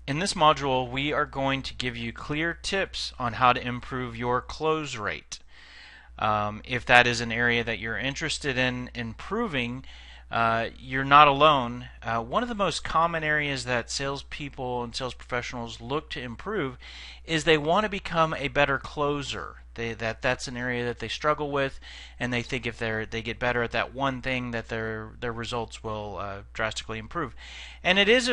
In this module, we are going to give you clear tips on how to improve your close rate. If that is an area that you're interested in improving, you're not alone. One of the most common areas that salespeople and sales professionals look to improve is they want to become a better closer. That's an area that they struggle with, and they think if they get better at that one thing, that their results will drastically improve. And it is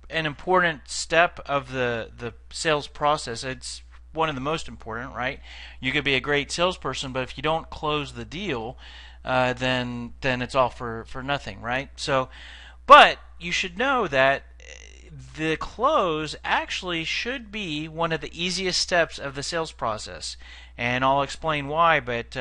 an important step of the sales process. It's one of the most important, right? You could be a great salesperson, but if you don't close the deal, then it's all for nothing, right? So, but you should know that the close actually should be one of the easiest steps of the sales process, and I'll explain why. But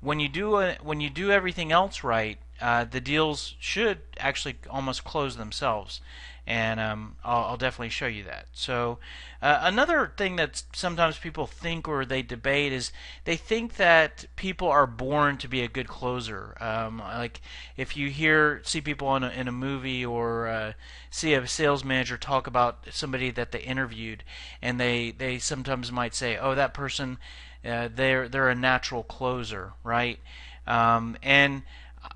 when you do everything else right, the deals should actually almost close themselves, and I'll definitely show you that. So another thing that sometimes people think or they debate is they think that people are born to be a good closer. Like if you see people in a movie or see a sales manager talk about somebody that they interviewed, and they sometimes might say, "Oh, that person, they're a natural closer," right? And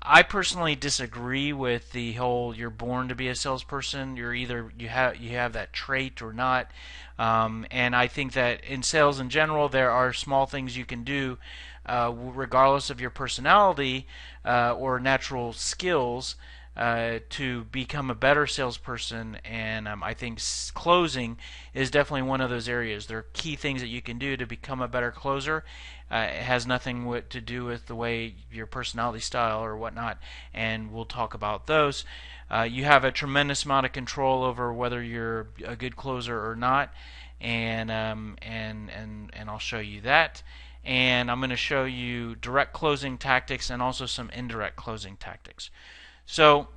I personally disagree with the whole "you're born to be a salesperson." You're either you have that trait or not. And I think that in sales in general, there are small things you can do, regardless of your personality or natural skills, to become a better salesperson. And I think closing is definitely one of those areas. There are key things that you can do to become a better closer. It has nothing to do with the way your personality style or whatnot, and we'll talk about those. You have a tremendous amount of control over whether you're a good closer or not, and I'll show you that. And I'm going to show you direct closing tactics and also some indirect closing tactics. So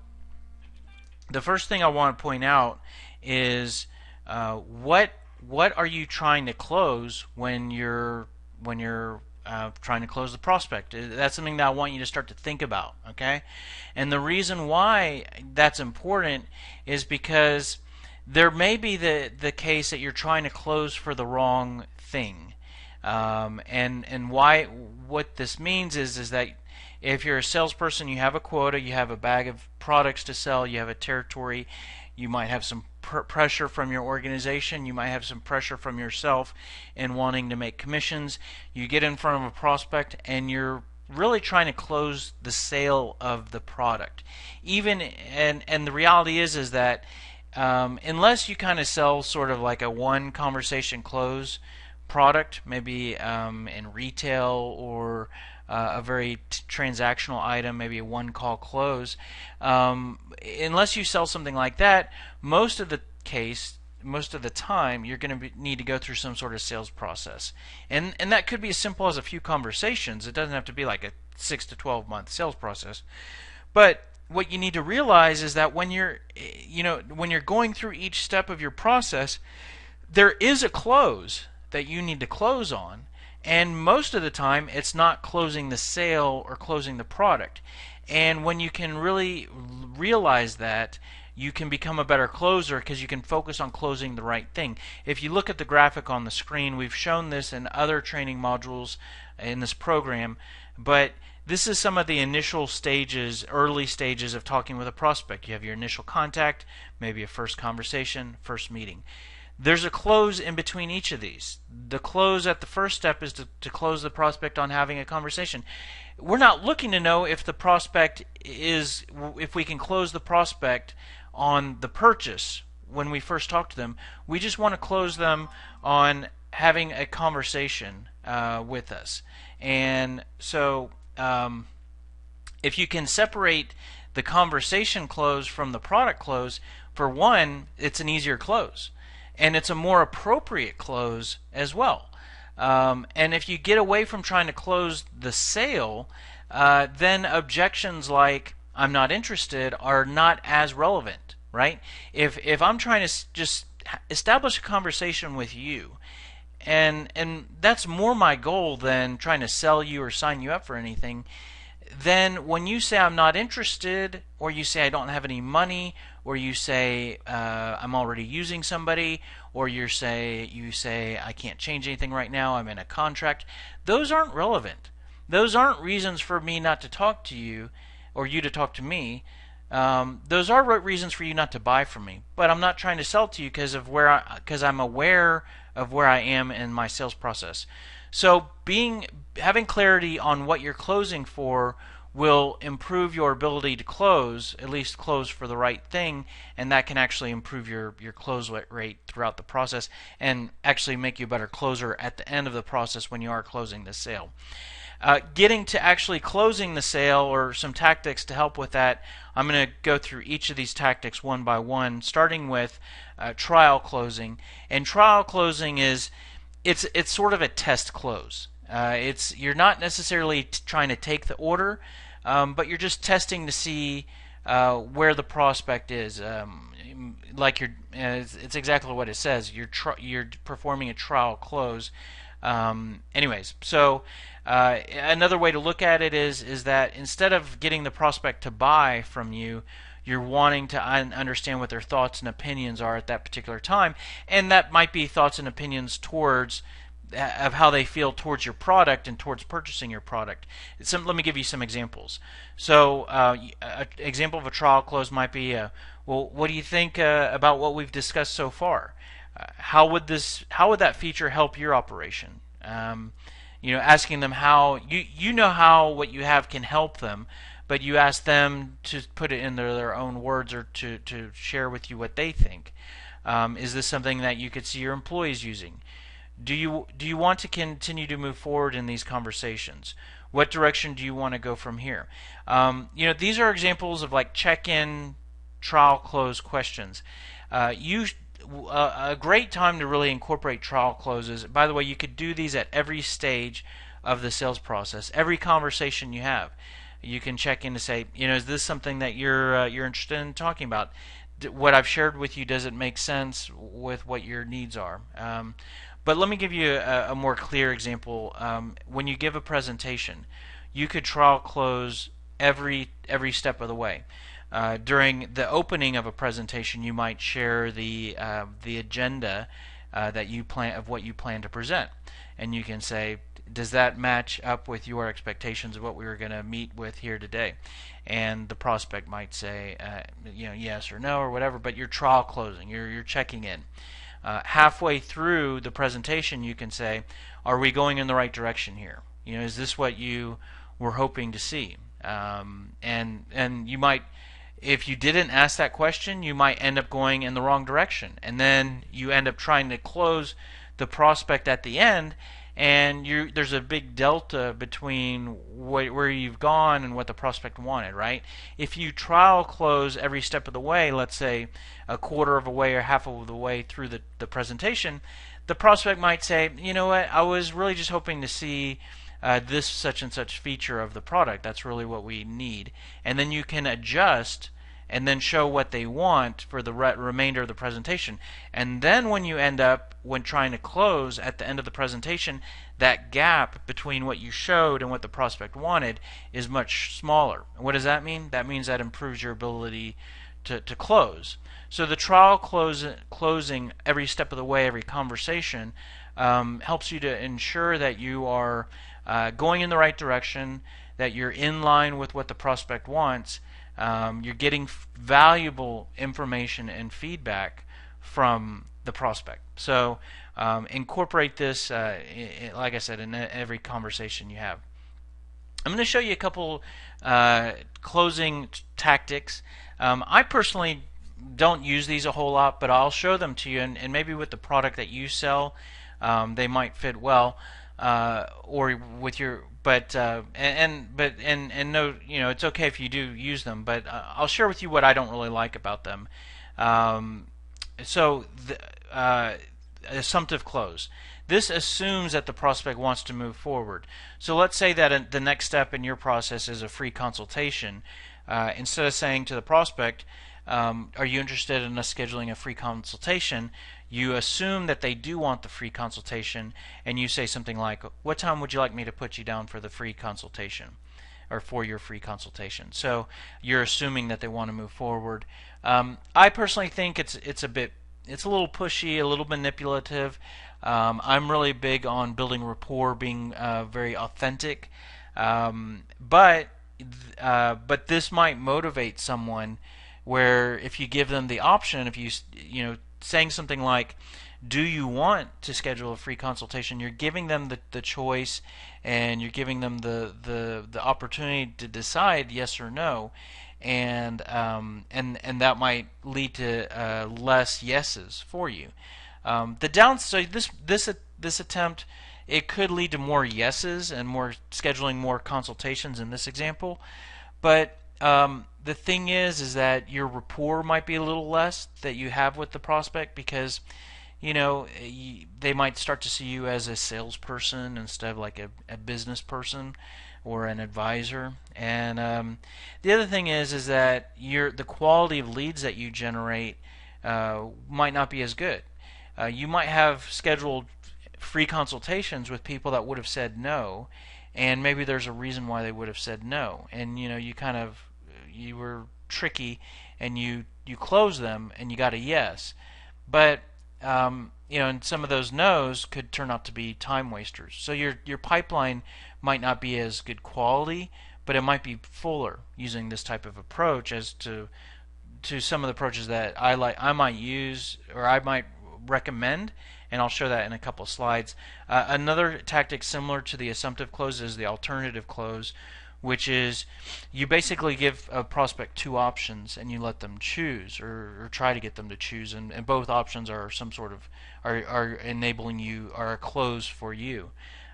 the first thing I want to point out is what are you trying to close when you're trying to close the prospect? That's something that I want you to start to think about, okay? And the reason why that's important is because there may be the case that you're trying to close for the wrong thing. And what this means is that if you're a salesperson, you have a quota, you have a bag of products to sell, you have a territory, you might have some pressure from your organization, you might have some pressure from yourself in wanting to make commissions. You get in front of a prospect and you're really trying to close the sale of the product. And the reality is that unless you kind of sell sort of like a one conversation close product, maybe in retail or a very transactional item, maybe a one-call close. Unless you sell something like that, most of the time, you're going to need to go through some sort of sales process, and that could be as simple as a few conversations. It doesn't have to be like a 6 to 12 month sales process. But what you need to realize is that when you're going through each step of your process, there is a close that you need to close on. And most of the time, it's not closing the sale or closing the product. And when you can really realize that, you can become a better closer because you can focus on closing the right thing. If you look at the graphic on the screen, we've shown this in other training modules in this program, but this is some of the initial stages, early stages of talking with a prospect. You have your initial contact, maybe a first conversation, first meeting. There's a close in between each of these. The close at the first step is to close the prospect on having a conversation. We're not looking to know if we can close the prospect on the purchase when we first talk to them. We just want to close them on having a conversation with us. And so if you can separate the conversation close from the product close, for one, it's an easier close. And it's a more appropriate close as well. And if you get away from trying to close the sale, then objections like "I'm not interested" are not as relevant, right? If I'm trying to just establish a conversation with you, and that's more my goal than trying to sell you or sign you up for anything, then when you say "I'm not interested," or you say "I don't have any money," or you say I'm already using somebody, or you say I can't change anything right now, I'm in a contract. Those aren't relevant. Those aren't reasons for me not to talk to you or you to talk to me. Those are reasons for you not to buy from me, but I'm not trying to sell to you because I'm aware of where I am in my sales process. So having clarity on what you're closing for will improve your ability to close, at least close for the right thing, and that can actually improve your close rate throughout the process and actually make you a better closer at the end of the process when you are closing the sale. Getting to actually closing the sale, or some tactics to help with that, I'm going to go through each of these tactics one by one, starting with trial closing. And trial closing is it's sort of a test close. You're not necessarily trying to take the order, but you're just testing to see where the prospect is. It's exactly what it says. You're performing a trial close. Anyways, so another way to look at it is that instead of getting the prospect to buy from you, you're wanting to understand what their thoughts and opinions are at that particular time, and that might be thoughts and opinions towards of how they feel towards your product and towards purchasing your product. Let me give you some examples. So, an example of a trial close might be, well, what do you think about what we've discussed so far? How would that feature help your operation? Asking them how you know how what you have can help them, but you ask them to put it in their own words, or to share with you what they think. Is this something that you could see your employees using? Do you want to continue to move forward in these conversations? What direction do you want to go from here? These are examples of like check-in, trial close questions. A great time to really incorporate trial closes. By the way, you could do these at every stage of the sales process. Every conversation you have, you can check in to say, is this something that you're interested in talking about? What I've shared with you, does it make sense with what your needs are? But let me give you a more clear example. When you give a presentation, you could trial close every step of the way. During the opening of a presentation, you might share the agenda that you plan of what you plan to present, and you can say, does that match up with your expectations of what we were going to meet with here today? And the prospect might say, yes or no or whatever. But you're trial closing. You're checking in. Halfway through the presentation, you can say, are we going in the right direction here? Is this what you were hoping to see? And you might, if you didn't ask that question, you might end up going in the wrong direction, and then you end up trying to close the prospect at the end, and there's a big delta between where you've gone and what the prospect wanted, right? If you trial close every step of the way, let's say a quarter of a way or half of the way through the presentation, the prospect might say, you know what, I was really just hoping to see this such and such feature of the product. That's really what we need. And then you can adjust and then show what they want for the remainder of the presentation. And then when trying to close at the end of the presentation, that gap between what you showed and what the prospect wanted is much smaller. And what does that mean? That means that improves your ability to close. So the trial closing every step of the way, every conversation, helps you to ensure that you are going in the right direction, that you're in line with what the prospect wants. You're getting valuable information and feedback from the prospect. So incorporate this, like I said, in every conversation you have. I'm going to show you a couple closing tactics. I personally don't use these a whole lot, but I'll show them to you, and maybe with the product that you sell, they might fit well, or with your. But no, it's okay if you do use them. But I'll share with you what I don't really like about them. Assumptive close. This assumes that the prospect wants to move forward. So let's say that the next step in your process is a free consultation. Instead of saying to the prospect, are you interested in us scheduling a free consultation, you assume that they do want the free consultation, and you say something like, what time would you like me to put you down for the free consultation? or for your free consultation. So you're assuming that they want to move forward. I personally think it's a little pushy, a little manipulative. I'm really big on building rapport, being very authentic, but this might motivate someone where if you give them the option, if you saying something like, do you want to schedule a free consultation, you're giving them the choice, and you're giving them the opportunity to decide yes or no, and that might lead to less yeses for you. The downside, this attempt, it could lead to more yeses and more scheduling more consultations in this example, but the thing is that your rapport might be a little less that you have with the prospect, because they might start to see you as a salesperson instead of like a business person or an advisor. And the other thing is that the quality of leads that you generate might not be as good. You might have scheduled free consultations with people that would have said no, and maybe there's a reason why they would have said no, and you were tricky, and you closed them and you got a yes, but and some of those no's could turn out to be time wasters. So your pipeline might not be as good quality, but it might be fuller using this type of approach as to some of the approaches that I might use, or I might recommend, and I'll show that in a couple of slides. Another tactic similar to the assumptive close is the alternative close, which is you basically give a prospect two options and you let them choose, or try to get them to choose, and both options are some sort of are enabling you, are a close for you.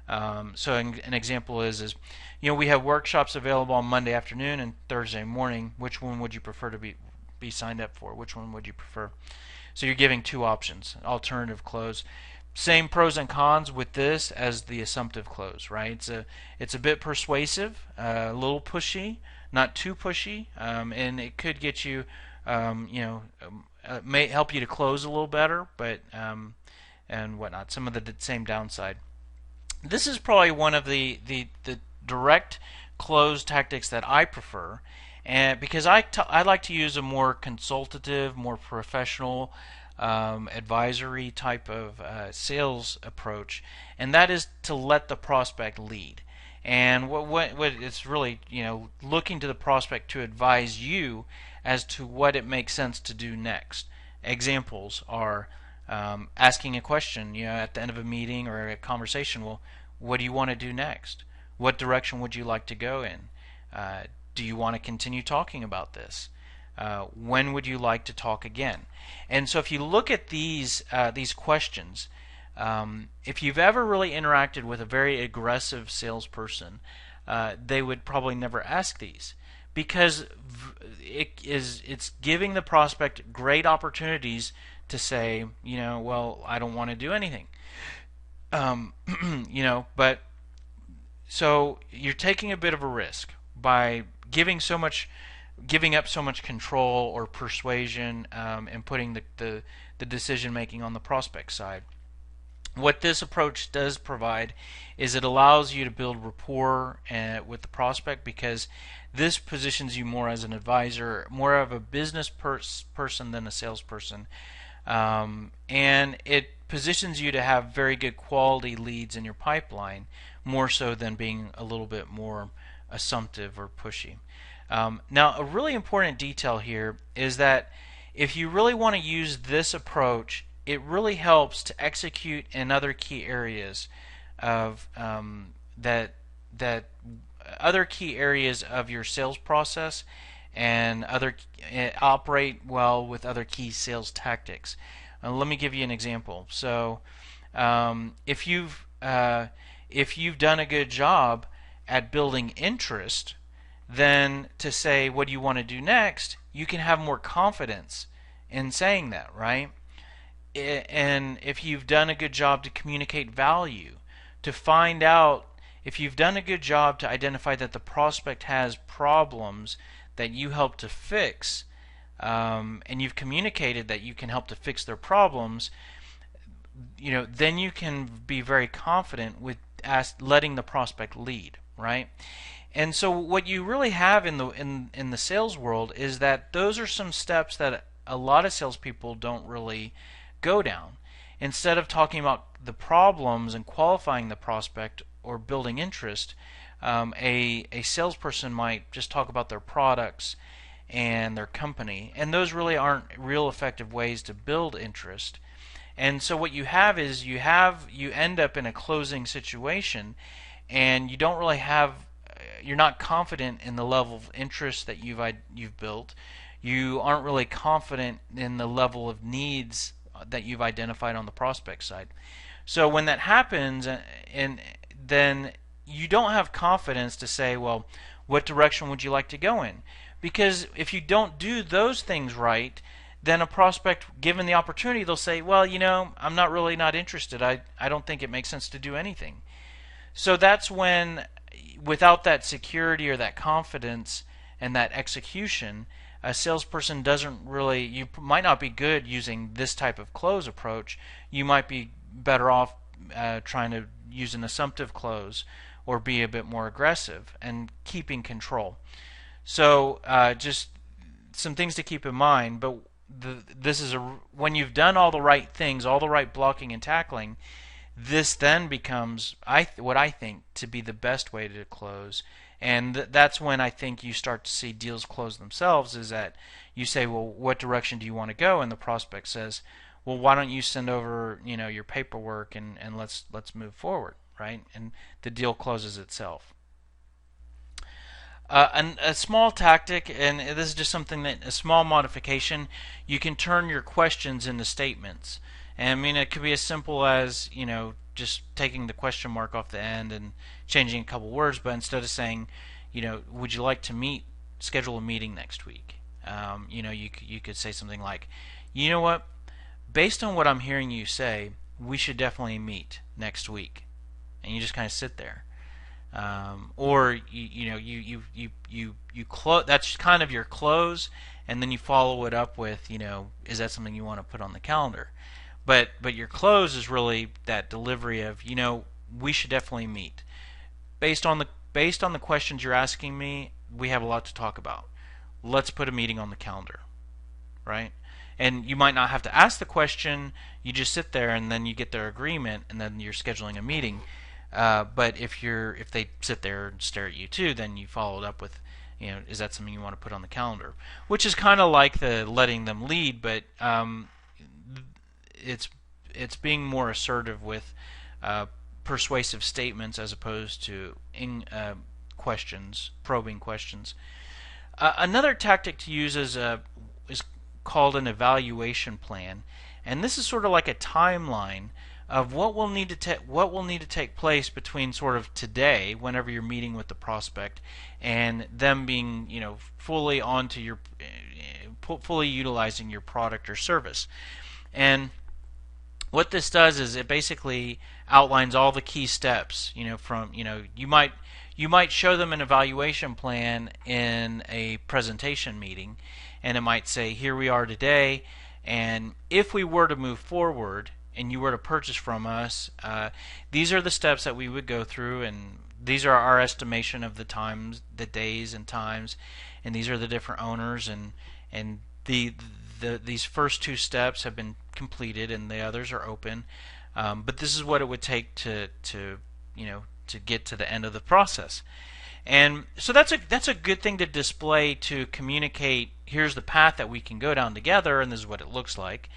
So an example is we have workshops available on Monday afternoon and Thursday morning. Which one would you prefer to be signed up for? Which one would you prefer? So you're giving two options, alternative close. Same pros and cons with this as the assumptive close, right? It's a bit persuasive, a little pushy, not too pushy, and it could get you, may help you to close a little better, but and whatnot. Some of the same downside. This is probably one of the direct close tactics that I prefer, and because I like to use a more consultative, more professional, advisory type of sales approach, and that is to let the prospect lead. And what it's really looking to the prospect to advise you as to what it makes sense to do next. Examples are asking a question at the end of a meeting or a conversation. Well, what do you want to do next? What direction would you like to go in? Do you want to continue talking about this? When would you like to talk again? And so if you look at these questions, if you've ever really interacted with a very aggressive salesperson, they would probably never ask these, because it's giving the prospect great opportunities to say, well, I don't want to do anything. But so you're taking a bit of a risk by giving up so much control or persuasion, and putting the decision making on the prospect side. What this approach does provide is it allows you to build rapport with the prospect, because this positions you more as an advisor, more of a business person than a salesperson, and it positions you to have very good quality leads in your pipeline, more so than being a little bit more assumptive or pushy. Now, a really important detail here is that if you really want to use this approach, it really helps to execute in other key areas of other key areas of your sales process, and operate well with other key sales tactics. Let me give you an example. So, if you've done a good job at building interest, then to say what do you want to do next, you can have more confidence in saying that, right? And if you've done a good job to communicate value, to find out, if you've done a good job to identify that the prospect has problems that you help to fix, and you've communicated that you can help to fix their problems, then you can be very confident with letting the prospect lead, right? And so what you really have in the sales world is that those are some steps that a lot of salespeople don't really go down. Instead of talking about the problems and qualifying the prospect or building interest, a salesperson might just talk about their products and their company, and those really aren't real effective ways to build interest. And so what you have is you end up in a closing situation, and you don't really have you're not confident in the level of interest that you've built. You aren't really confident in the level of needs that you've identified on the prospect side. So when that happens, and then you don't have confidence to say, well, what direction would you like to go in? Because if you don't do those things right, then a prospect, given the opportunity, they'll say, well, I'm not interested. I don't think it makes sense to do anything. So that's when, without that security or that confidence and that execution, a salesperson doesn't really, you might not be good using this type of close approach. You might be better off trying to use an assumptive close or be a bit more aggressive and keeping control. So just some things to keep in mind, but this is when you've done all the right things, all the right blocking and tackling, this then becomes what I think to be the best way to close. And that's when I think you start to see deals close themselves, is that you say, well, what direction do you want to go? And the prospect says, well, why don't you send over your paperwork and let's move forward, right? And the deal closes itself. And a small tactic, and this is just something a small modification, you can turn your questions into statements. And I mean, it could be as simple as, just taking the question mark off the end and changing a couple words, but instead of saying, would you like to schedule a meeting next week? You could say something like, you know what, based on what I'm hearing you say, we should definitely meet next week. And you just kind of sit there. Or you close. That's kind of your close, and then you follow it up with, is that something you want to put on the calendar? But your close is really that delivery of, we should definitely meet. Based on the questions you're asking me, we have a lot to talk about. Let's put a meeting on the calendar, right? And you might not have to ask the question. You just sit there, and then you get their agreement, and then you're scheduling a meeting. But if they sit there and stare at you too, then you follow it up with, is that something you want to put on the calendar? Which is kind of like the letting them lead, but it's being more assertive with persuasive statements as opposed to questions, probing questions. Another tactic to use is called an evaluation plan, and this is sort of like a timeline of what will need to take place between sort of today, whenever you're meeting with the prospect, and them being fully fully utilizing your product or service. And what this does is it basically outlines all the key steps. You might show them an evaluation plan in a presentation meeting, and it might say, here we are today, and if we were to move forward and you were to purchase from us, these are the steps that we would go through, and these are our estimation of the times, the days and times, and these are the different owners, and these first two steps have been completed, and the others are open. But this is what it would take to get to the end of the process. And so that's a good thing to display, to communicate, here's the path that we can go down together, and this is what it looks like.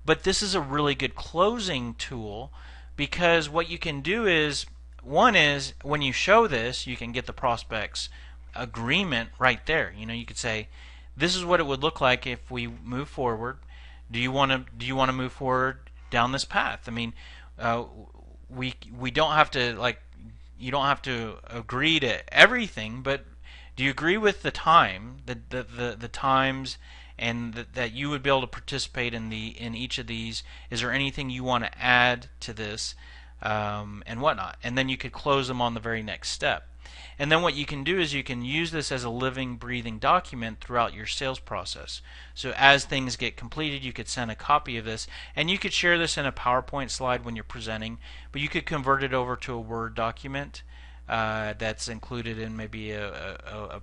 But this is a really good closing tool, because what you can do is, one is, when you show this, you can get the prospect's agreement right there. You could say, this is what it would look like if we move forward. Do you want to move forward down this path? I mean, we don't have to, you don't have to agree to everything, but do you agree with the time, the times, and that you would be able to participate in each of these? Is there anything you want to add to this, and whatnot? And then you could close them on the very next step. And then what you can do is you can use this as a living, breathing document throughout your sales process. So as things get completed, you could send a copy of this, and you could share this in a PowerPoint slide when you're presenting, but you could convert it over to a Word document that's included in maybe a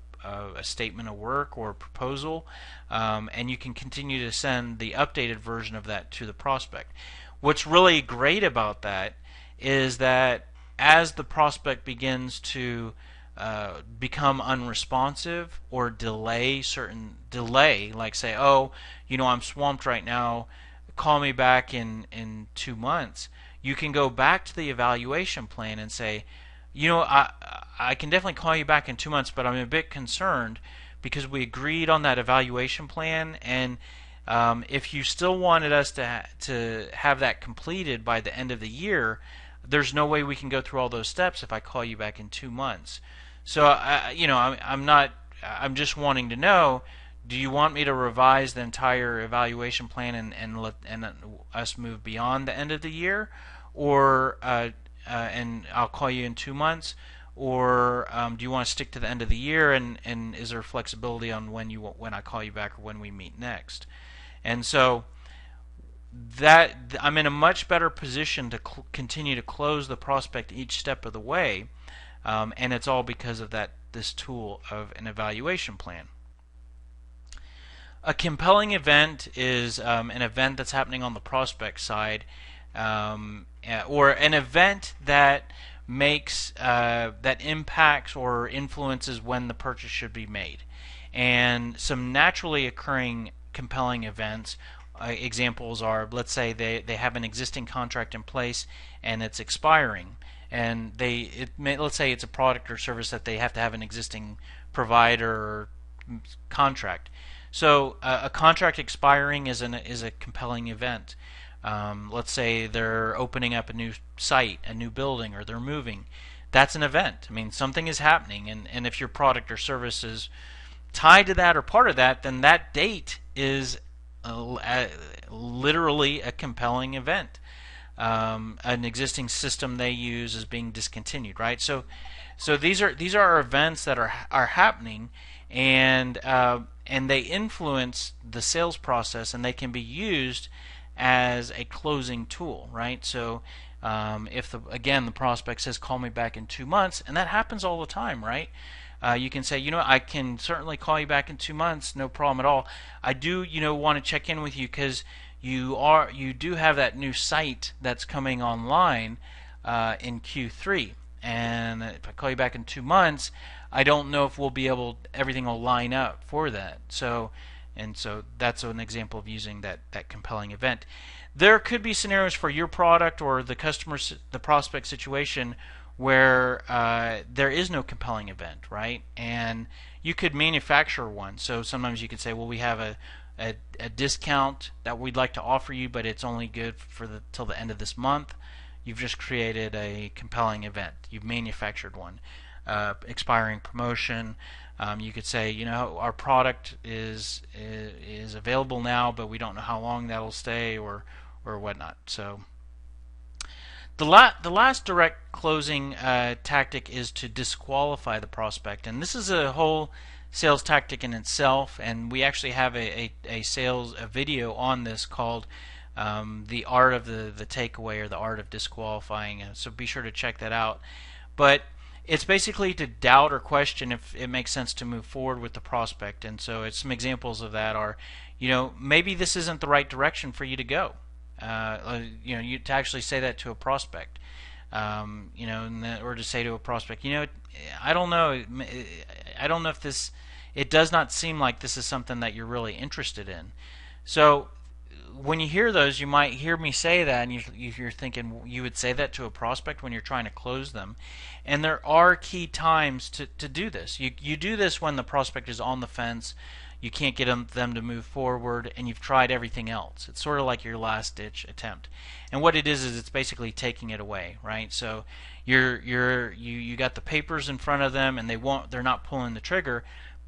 statement of work or a proposal, and you can continue to send the updated version of that to the prospect. What's really great about that is that as the prospect begins to become unresponsive or delay, like say, oh, I'm swamped right now, call me back in 2 months, you can go back to the evaluation plan and say, I can definitely call you back in 2 months, but I'm a bit concerned because we agreed on that evaluation plan, and if you still wanted us to have that completed by the end of the year, there's no way we can go through all those steps if I call you back in 2 months. So I'm just wanting to know, do you want me to revise the entire evaluation plan and us move beyond the end of the year, or and I'll call you in 2 months, or do you want to stick to the end of the year, and is there flexibility on when I call you back or when we meet next? And so that I'm in a much better position to continue to close the prospect each step of the way, and it's all because of this tool of an evaluation plan. A compelling event is an event that's happening on the prospect side, or an event that that impacts or influences when the purchase should be made. And some naturally occurring compelling events, examples are, let's say they have an existing contract in place and it's expiring, and let's say it's a product or service that they have to have an existing provider or contract. So a contract expiring is a compelling event. Let's say they're opening up a new site, a new building, or they're moving. That's an event. I mean, something is happening, and if your product or service is tied to that or part of that, then that date is literally a compelling event. An existing system they use is being discontinued, right? So these are events that are happening, and they influence the sales process, and they can be used as a closing tool, right? So if the prospect says, call me back in 2 months, and that happens all the time, right? You can say, I can certainly call you back in 2 months, no problem at all. I do, want to check in with you because you do have that new site that's coming online in Q3, and if I call you back in 2 months, I don't know if everything will line up for that. So that's an example of using that compelling event. There could be scenarios for your product or the prospect situation where there is no compelling event, right? And you could manufacture one. So sometimes you could say, well, we have a discount that we'd like to offer you, but it's only good till the end of this month. You've just created a compelling event. You've manufactured one. Expiring promotion. You could say, our product is available now, but we don't know how long that'll stay, or whatnot. So the last direct closing tactic is to disqualify the prospect, and this is a whole sales tactic in itself. And we actually have a video on this called the art of the takeaway, or the art of disqualifying. So be sure to check that out. But it's basically to doubt or question if it makes sense to move forward with the prospect. And so some examples of that are, maybe this isn't the right direction for you to go. To actually say that to a prospect, or to say to a prospect, I don't know. I don't know if this. It does not seem like this is something that you're really interested in. So when you hear those, you might hear me say that, and you're thinking you would say that to a prospect when you're trying to close them. And there are key times to do this. You do this when the prospect is on the fence, you can't get them to move forward, and you've tried everything else. It's sort of like your last ditch attempt. And what it is it's basically taking it away, right? So you got the papers in front of them, and they're not pulling the trigger.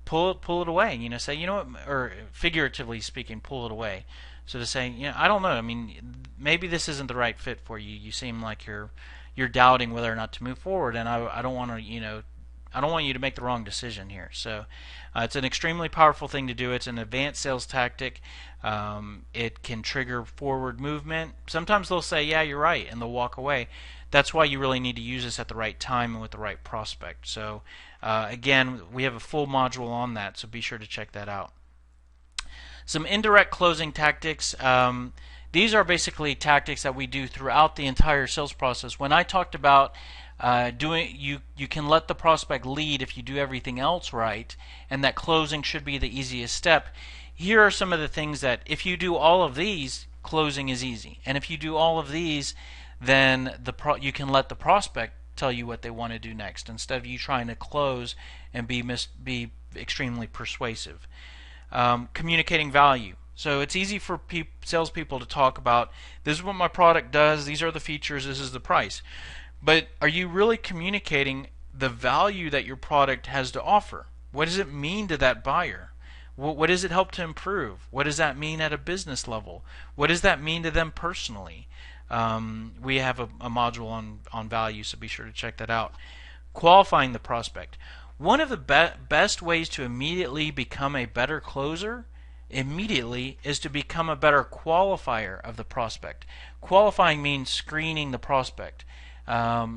Pull it away. Say, what, or figuratively speaking, pull it away. So to say, I don't know. I mean, maybe this isn't the right fit for you. You seem like you're doubting whether or not to move forward, and I don't want to, I don't want you to make the wrong decision here. So it's an extremely powerful thing to do. It's an advanced sales tactic. It can trigger forward movement. Sometimes they'll say, yeah, you're right, and they'll walk away. That's why you really need to use this at the right time and with the right prospect. So again, we have a full module on that, so be sure to check that out. Some indirect closing tactics. These are basically tactics that we do throughout the entire sales process. When I talked about you can let the prospect lead if you do everything else right, and that closing should be the easiest step. Here are some of the things that if you do all of these, closing is easy. And if you do all of these, then you can let the prospect tell you what they want to do next instead of you trying to close and be extremely persuasive. Communicating value. So it's easy for salespeople to talk about, this is what my product does, these are the features, this is the price. But are you really communicating the value that your product has to offer? What does it mean to that buyer? What does it help to improve? What does that mean at a business level? What does that mean to them personally? We have a module on value, so be sure to check that out. Qualifying the prospect. One of the best ways to immediately become a better closer is to become a better qualifier of the prospect. Qualifying means screening the prospect. A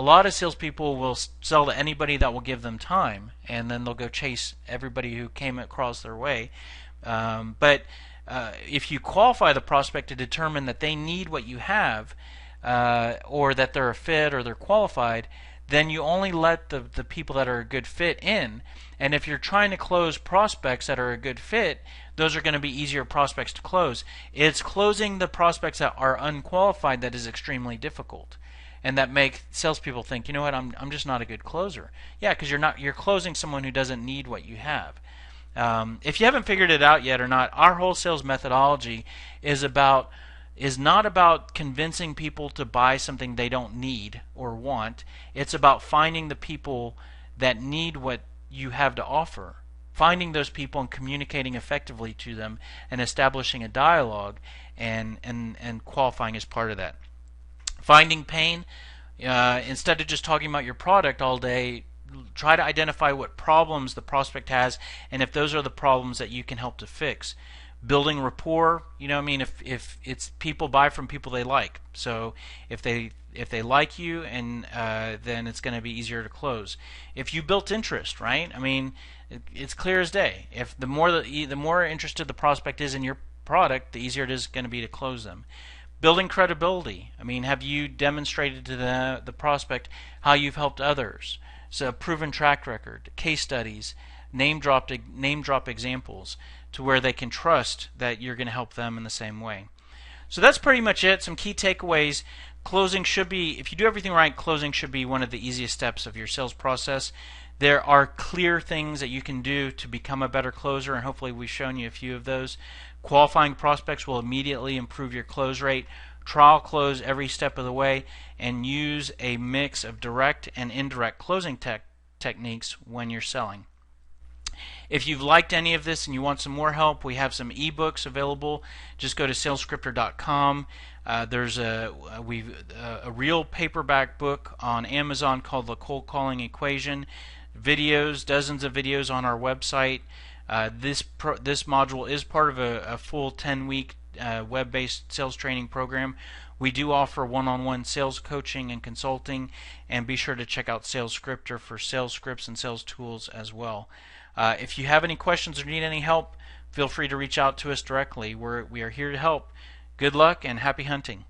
lot of salespeople will sell to anybody that will give them time, and then they'll go chase everybody who came across their way. But if you qualify the prospect to determine that they need what you have, or that they're a fit or they're qualified, then you only let the people that are a good fit in. And if you're trying to close prospects that are a good fit, those are going to be easier prospects to close. It's closing the prospects that are unqualified that is extremely difficult, and that make salespeople think, you know what, I'm just not a good closer. Yeah, because you're closing someone who doesn't need what you have. If you haven't figured it out yet or not, our whole sales methodology is not about convincing people to buy something they don't need or want. It's about finding the people that need what you have to offer, finding those people and communicating effectively to them and establishing a dialogue, and qualifying is part of that. Finding pain, instead of just talking about your product all day, try to identify what problems the prospect has and if those are the problems that you can help to fix. Building rapport, if it's people buy from people they like. So if they like you, and then it's going to be easier to close. If you built interest, right? It's clear as day. If the more interested the prospect is in your product, the easier it is going to be to close them. Building credibility. Have you demonstrated to the prospect how you've helped others? So a proven track record, case studies, name drop examples, to where they can trust that you're going to help them in the same way. So that's pretty much it. Some key takeaways. Closing should be, if you do everything right, closing should be one of the easiest steps of your sales process. There are clear things that you can do to become a better closer, and hopefully we've shown you a few of those. Qualifying prospects will immediately improve your close rate. Trial close every step of the way, and use a mix of direct and indirect closing techniques when you're selling. If you've liked any of this and you want some more help, we have some ebooks available. Just go to salescriptor.com. There's a real paperback book on Amazon called The Cold Calling Equation. Videos, dozens of videos on our website. This module is part of a full 10-week web-based sales training program. We do offer one-on-one sales coaching and consulting, and be sure to check out SalesScriptor for sales scripts and sales tools as well. If you have any questions or need any help, feel free to reach out to us directly. We are here to help. Good luck and happy hunting.